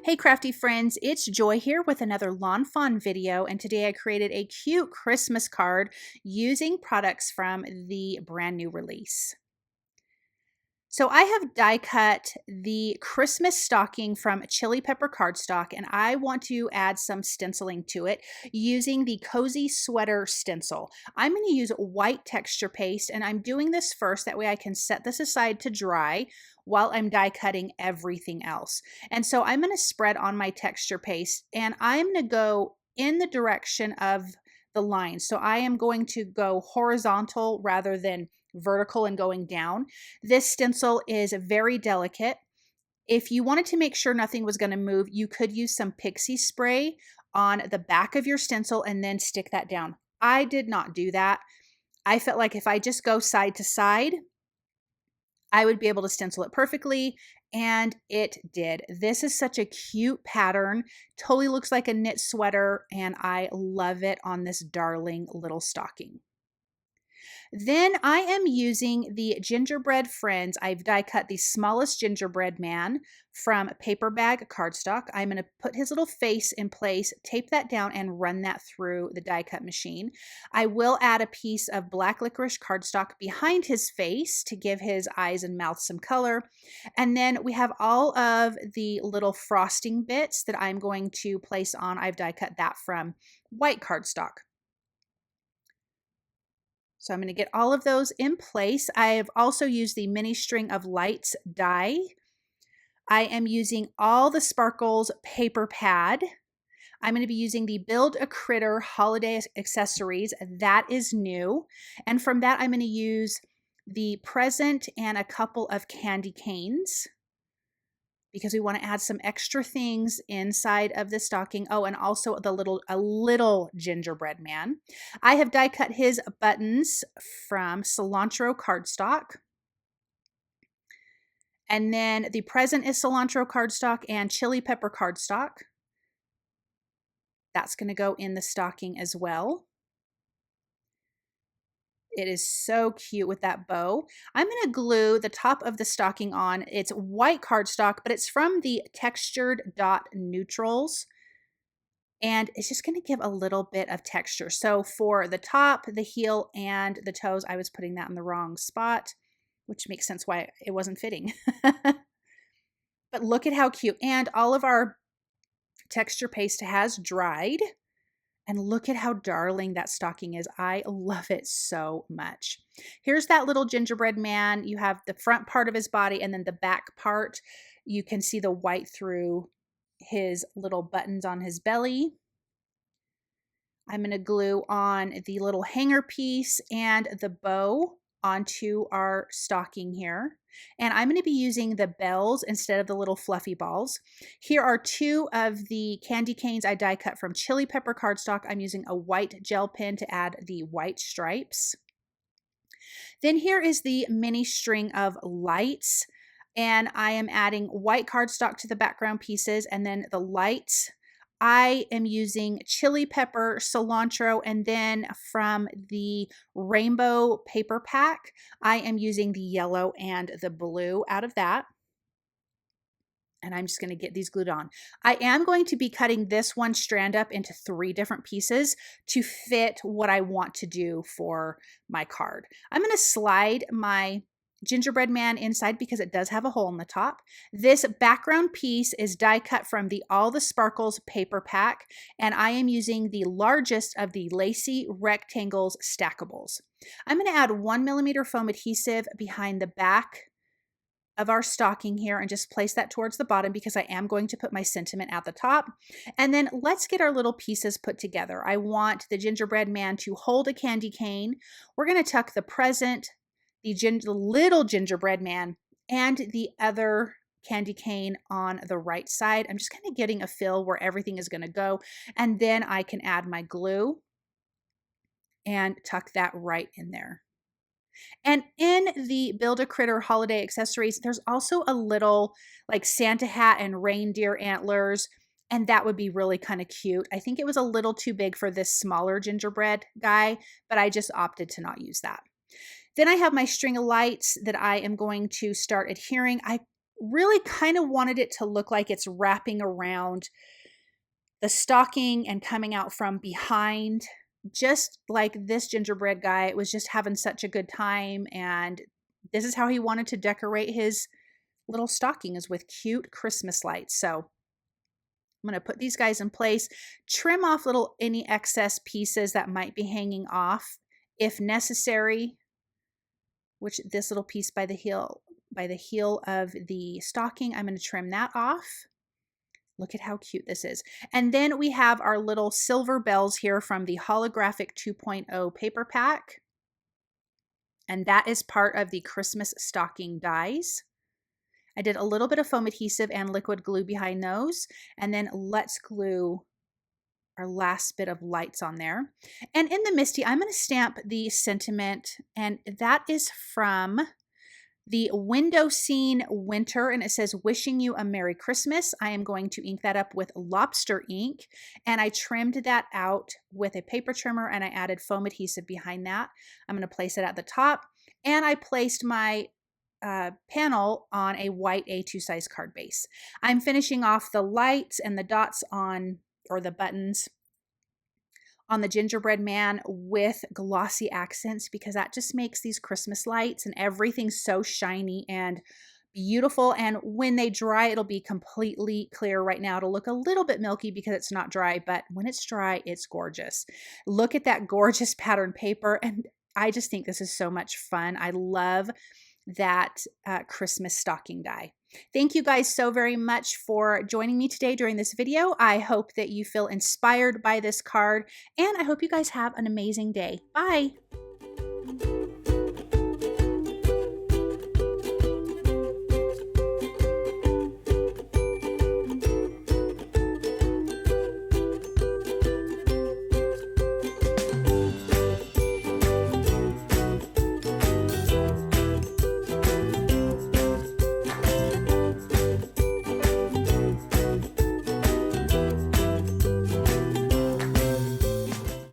Hey crafty friends, it's Joy here with another Lawn Fawn video, and today I created a cute Christmas card using products from the brand new release. So I have die cut the Christmas stocking from Chili Pepper Cardstock, and I want to add some stenciling to it using the Cozy Sweater stencil. I'm going to use white texture paste, and I'm doing this first, that way I can set this aside to dry while I'm die cutting everything else. And so I'm going to spread on my texture paste, and I'm going to go in the direction of the lines. So I am going to go horizontal rather than vertical and going down. This stencil is very delicate. If you wanted to make sure nothing was going to move, you could use some pixie spray on the back of your stencil and then stick that down. I did not do that. I felt like if I just go side to side, I would be able to stencil it perfectly, and it did. This is such a cute pattern. Totally looks like a knit sweater, and I love it on this darling little stocking. Then I am using the Gingerbread Friends. I've die cut the smallest gingerbread man from Paper Bag Cardstock. I'm going to put his little face in place, tape that down, and run that through the die cut machine. I will add a piece of black licorice cardstock behind his face to give his eyes and mouth some color. And then we have all of the little frosting bits that I'm going to place on. I've die cut that from white cardstock. So I'm going to get all of those in place. I have also used the mini string of lights die. I am using all the sparkles paper pad. I'm going to be using the Build a Critter holiday accessories. That is new. And from that, I'm going to use the present and a couple of candy canes, because we want to add some extra things inside of the stocking. Oh, and also a little gingerbread man. I have die cut his buttons from cilantro cardstock. And then the present is cilantro cardstock and chili pepper cardstock. That's going to go in the stocking as well. It is so cute with that bow. I'm going to glue the top of the stocking on. It's white cardstock, but it's from the Textured Dot Neutrals. And it's just going to give a little bit of texture. So for the top, the heel, and the toes, I was putting that in the wrong spot, which makes sense why it wasn't fitting. But look at how cute. And all of our texture paste has dried. And look at how darling that stocking is. I love it so much. Here's that little gingerbread man. You have the front part of his body, and then the back part, you can see the white through his little buttons on his belly. I'm going to glue on the little hanger piece and the bow onto our stocking here. And I'm going to be using the bells instead of the little fluffy balls. Here are two of the candy canes I die cut from Chili Pepper Cardstock. I'm using a white gel pen to add the white stripes. Then here is the mini string of lights, and I am adding white cardstock to the background pieces, and then the lights, I am using chili pepper, cilantro, and then from the rainbow paper pack, I am using the yellow and the blue out of that. And I'm just going to get these glued on. I am going to be cutting this one strand up into 3 different pieces to fit what I want to do for my card. I'm going to slide my gingerbread man inside because it does have a hole in the top. This background piece is die cut from the All the Sparkles paper pack, and I am using the largest of the Lacy Rectangles stackables. I'm going to add 1mm foam adhesive behind the back of our stocking here and just place that towards the bottom because I am going to put my sentiment at the top. And then let's get our little pieces put together. I want the gingerbread man to hold a candy cane. We're going to tuck the present, the little gingerbread man, and the other candy cane on the right side. I'm just kind of getting a feel where everything is going to go, and then I can add my glue and tuck that right in there. And in the Build a Critter holiday accessories, there's also a little like Santa hat and reindeer antlers, and that would be really kind of cute. I think it was a little too big for this smaller gingerbread guy, but I just opted to not use that. Then I have my string of lights that I am going to start adhering. I really kind of wanted it to look like it's wrapping around the stocking and coming out from behind, just like this gingerbread guy was just having such a good time. And this is how he wanted to decorate his little stocking, is with cute Christmas lights. So I'm going to put these guys in place, trim off any excess pieces that might be hanging off if necessary, which this little piece by the heel of the stocking, I'm going to trim that off. Look at how cute this is. And then we have our little silver bells here from the holographic 2.0 paper pack. And that is part of the Christmas stocking dies. I did a little bit of foam adhesive and liquid glue behind those. And then let's glue our last bit of lights on there. And in the MISTI, I'm going to stamp the sentiment, and that is from the window scene winter, and it says wishing you a Merry Christmas. I am going to ink that up with lobster ink, and I trimmed that out with a paper trimmer, and I added foam adhesive behind that. I'm going to place it at the top, and I placed my panel on a white A2 size card base. I'm finishing off the lights and the dots on, or the buttons on the gingerbread man with glossy accents, because that just makes these Christmas lights and everything so shiny and beautiful. And when they dry, it'll be completely clear. Right now it'll look a little bit milky because it's not dry, but when it's dry, it's gorgeous. Look at that gorgeous pattern paper. And I just think this is so much fun. I love that Christmas stocking die. Thank you guys so very much for joining me today during this video. I hope that you feel inspired by this card, and I hope you guys have an amazing day. Bye.